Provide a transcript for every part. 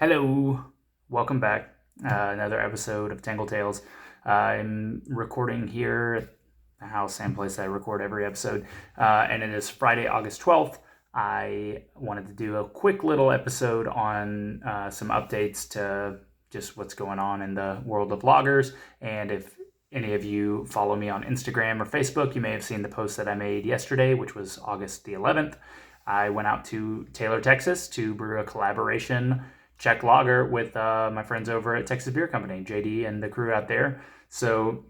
Hello, welcome back. Another episode of Tangle Tales. I'm recording here at the house, same place I record every episode, and it is Friday, August 12th. I wanted to do a quick little episode on some updates to just what's going on in the world of loggers. And if any of you follow me on Instagram or Facebook, you may have seen the post that I made yesterday, which was August the 11th. I went out to Taylor, Texas to brew a collaboration Czech lager with my friends over at Texas Beer Company, JD and the crew out there. So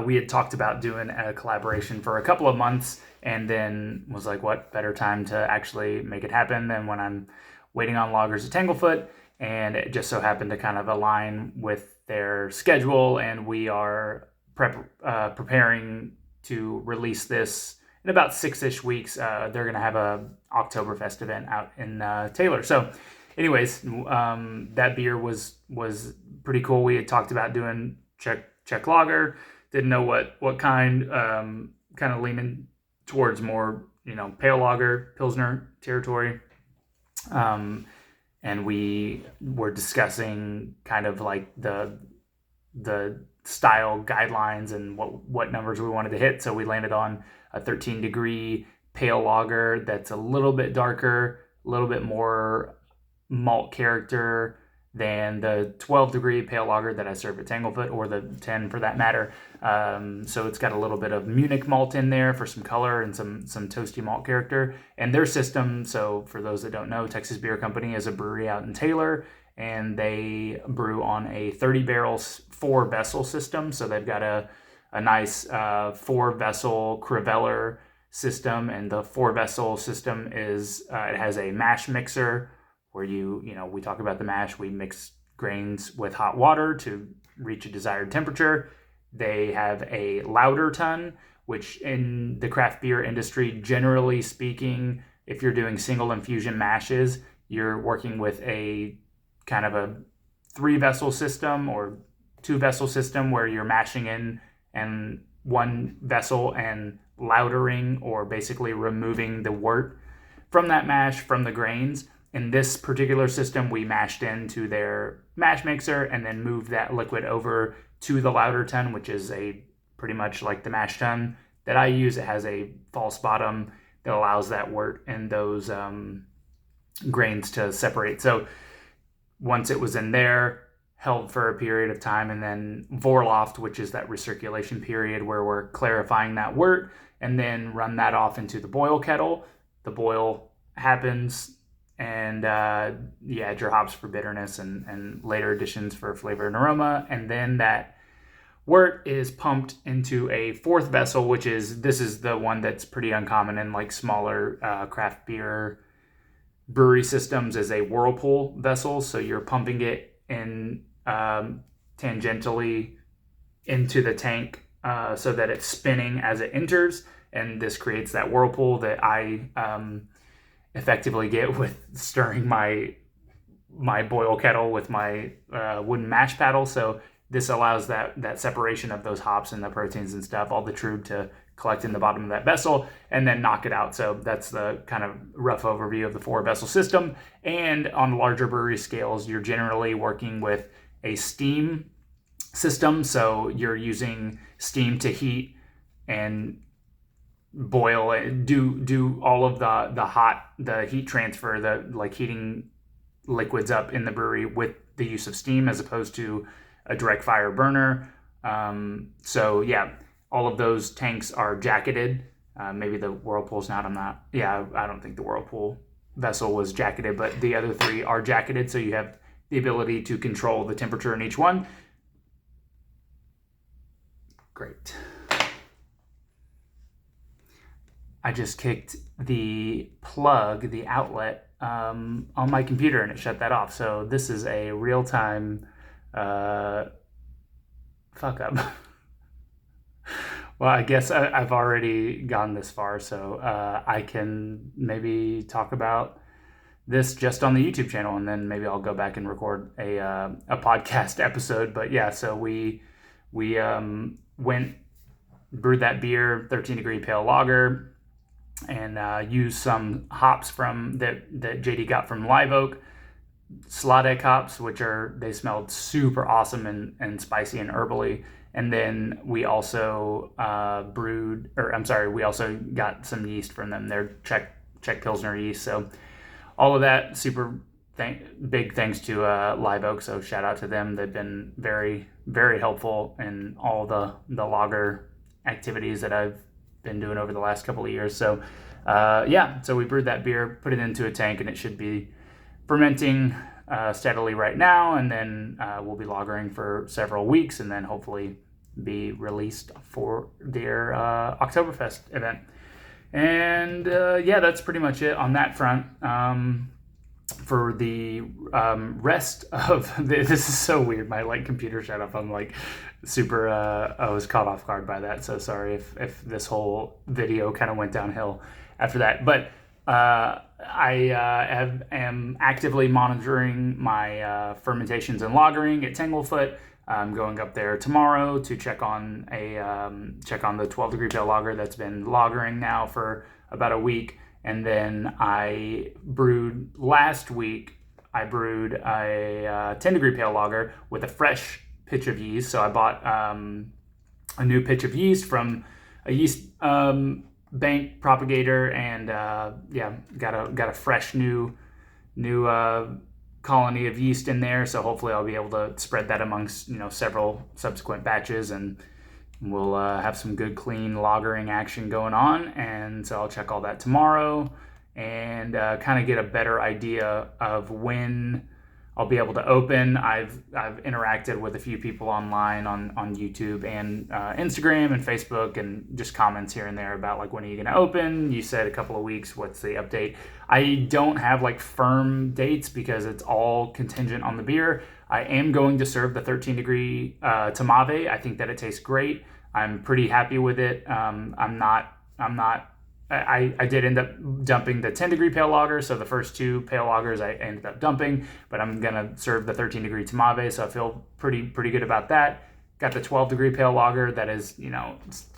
we had talked about doing a collaboration for a couple of months, and then was like, what better time to actually make it happen than when I'm waiting on loggers at Tanglefoot. And it just so happened to kind of align with their schedule, and we are preparing to release this in about 6-ish weeks. They're going to have a Oktoberfest event out in Taylor. So anyways, that beer was pretty cool. We had talked about doing Czech lager. Didn't know what kind. Kind of leaning towards more pale lager, Pilsner territory. And we were discussing kind of like the style guidelines and what numbers we wanted to hit. So we landed on a 13-degree pale lager that's a little bit darker, a little bit more malt character than the 12-degree pale lager that I serve at Tanglefoot, or the 10 for that matter. So it's got a little bit of Munich malt in there for some color and some toasty malt character. And their system, so for those that don't know, Texas Beer Company is a brewery out in Taylor, and they brew on a 30-barrel 4-vessel system. So they've got a nice 4-vessel Creveller system, and the 4-vessel system is it has a mash mixer where we talk about the mash. We mix grains with hot water to reach a desired temperature. They have a lauter tun, which in the craft beer industry, generally speaking, if you're doing single infusion mashes, you're working with a kind of a 3-vessel system or 2-vessel system where you're mashing in and 1 vessel and lautering, or basically removing the wort from that mash from the grains. In this particular system, we mashed into their mash mixer and then moved that liquid over to the lauter tun, which is a pretty much like the mash tun that I use. It has a false bottom that allows that wort and those grains to separate. So once it was in there, held for a period of time, and then Vorloft, which is that recirculation period where we're clarifying that wort, and then run that off into the boil kettle. The boil happens, and you add your hops for bitterness and later additions for flavor and aroma, and then that wort is pumped into a 4th vessel, which is the one that's pretty uncommon in like smaller craft beer brewery systems, is a whirlpool vessel. So you're pumping it in tangentially into the tank so that it's spinning as it enters, and this creates that whirlpool that I effectively get with stirring my boil kettle with my wooden mash paddle. So this allows that separation of those hops and the proteins and stuff, all the trub, to collect in the bottom of that vessel and then knock it out. So that's the kind of rough overview of the 4-vessel system. And on larger brewery scales, you're generally working with a steam system. So you're using steam to heat and boil it, do all of the heat transfer, the like heating liquids up in the brewery with the use of steam as opposed to a direct fire burner. So yeah, all of those tanks are jacketed. Maybe the Whirlpool's not. I don't think the Whirlpool vessel was jacketed, but the other 3 are jacketed. So you have the ability to control the temperature in each one. Great. I just kicked the plug, the outlet, on my computer, and it shut that off. So this is a real-time fuck up. Well, I guess I've already gone this far, so I can maybe talk about this just on the YouTube channel, and then maybe I'll go back and record a podcast episode. But yeah, so we went, brewed that beer, 13-degree pale lager, and used some hops from that JD got from Live Oak. Sladek hops, they smelled super awesome and spicy and herbally. And then we also we also got some yeast from them. They're Czech Pilsner yeast. So all of that super big thanks to Live Oak. So shout out to them. They've been very, very helpful in all the lager activities that I've been doing over the last couple of years. So so we brewed that beer, put it into a tank, and it should be fermenting steadily right now, and then we'll be lagering for several weeks, and then hopefully be released for their Oktoberfest event. And that's pretty much it on that front. For the rest of this is so weird. My computer shut off. I'm super. I was caught off guard by that. So sorry if this whole video kind of went downhill after that. But I am actively monitoring my fermentations and lagering at Tanglefoot. I'm going up there tomorrow to check on the 12 degree pale lager that's been lagering now for about a week. And then last week I brewed a 10 degree pale lager with a fresh pitch of yeast. So I bought a new pitch of yeast from a yeast bank propagator, and got a fresh new colony of yeast in there. So hopefully I'll be able to spread that amongst several subsequent batches, and we'll have some good clean lagering action going on. And so I'll check all that tomorrow and kind of get a better idea of when I'll be able to open. I've interacted with a few people online on YouTube and Instagram and Facebook, and just comments here and there about when are you going to open? You said a couple of weeks. What's the update? I don't have firm dates because it's all contingent on the beer. I am going to serve the 13 degree Tamave. I think that it tastes great. I'm pretty happy with it. I did end up dumping the 10 degree pale lager, so the first two pale lagers I ended up dumping, but I'm gonna serve the 13 degree Tamave, so I feel pretty good about that. Got the 12 degree pale lager that is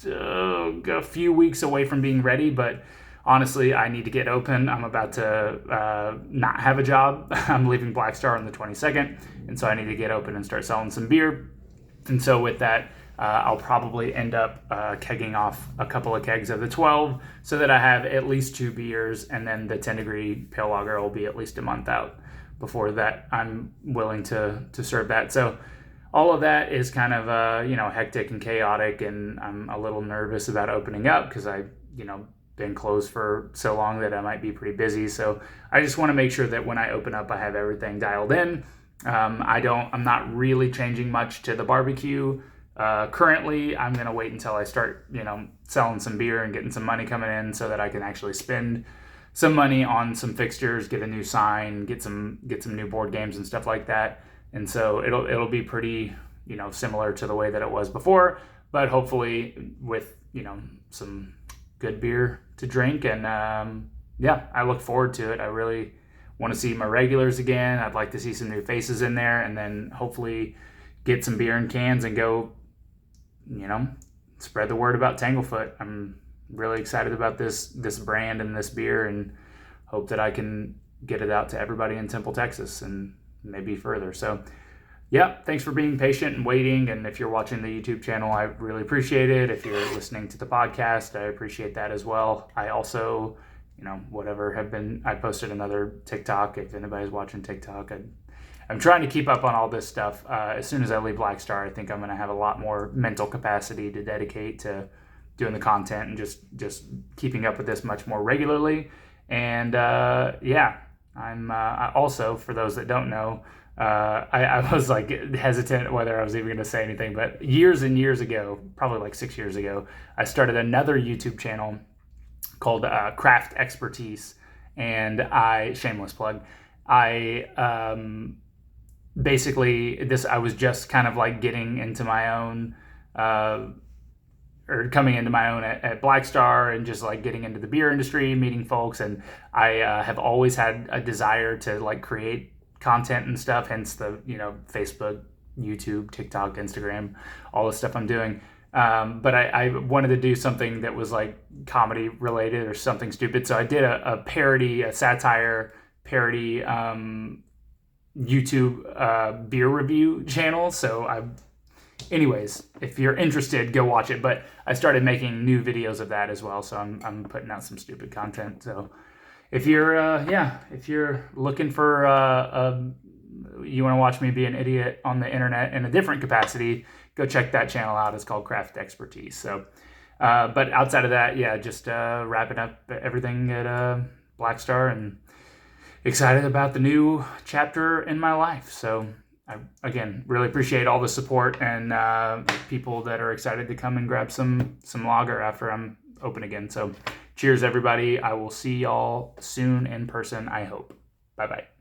a few weeks away from being ready, but honestly I need to get open. I'm about to not have a job. I'm leaving Black Star on the 22nd, and so I need to get open and start selling some beer. And so with that, I'll probably end up kegging off a couple of kegs of the 12 so that I have at least 2 beers, and then the 10 degree pale lager will be at least a month out before that I'm willing to serve that. So all of that is kind of hectic and chaotic, and I'm a little nervous about opening up because I've been closed for so long that I might be pretty busy. So I just want to make sure that when I open up I have everything dialed in. I'm not really changing much to the barbecue. Currently, I'm going to wait until I start, selling some beer and getting some money coming in so that I can actually spend some money on some fixtures, get a new sign, get some new board games and stuff like that. And so it'll be pretty, similar to the way that it was before, but hopefully with, some good beer to drink. And I look forward to it. I really want to see my regulars again. I'd like to see some new faces in there, and then hopefully get some beer in cans and go, spread the word about Tanglefoot. I'm really excited about this brand and this beer, and hope that I can get it out to everybody in Temple, Texas, and maybe further. So thanks for being patient and waiting. And if you're watching the YouTube channel, I really appreciate it. If you're listening to the podcast, I appreciate that as well. I also, I posted another TikTok. If anybody's watching TikTok, I'm trying to keep up on all this stuff. As soon as I leave Black Star, I think I'm going to have a lot more mental capacity to dedicate to doing the content and just keeping up with this much more regularly. And I'm also, for those that don't know, I was hesitant whether I was even going to say anything, but years and years ago, probably 6 years ago, I started another YouTube channel called Craft Expertise, and shameless plug, basically I was just kind of getting into my own or coming into my own at Black Star, and just getting into the beer industry, meeting folks. And I have always had a desire to create content and stuff, hence the Facebook, YouTube, TikTok, Instagram, all the stuff I'm doing. But I wanted to do something that was comedy related or something stupid. So I did a satire parody YouTube beer review channel. So anyways, if you're interested, go watch it. But I started making new videos of that as well. So I'm putting out some stupid content. So if you're looking for you want to watch me be an idiot on the internet in a different capacity, go check that channel out. It's called Craft Expertise. So, but outside of that, just wrapping up everything at Black Star and excited about the new chapter in my life. So I, again, really appreciate all the support and people that are excited to come and grab some lager after I'm open again. So cheers, everybody. I will see y'all soon in person, I hope. Bye-bye.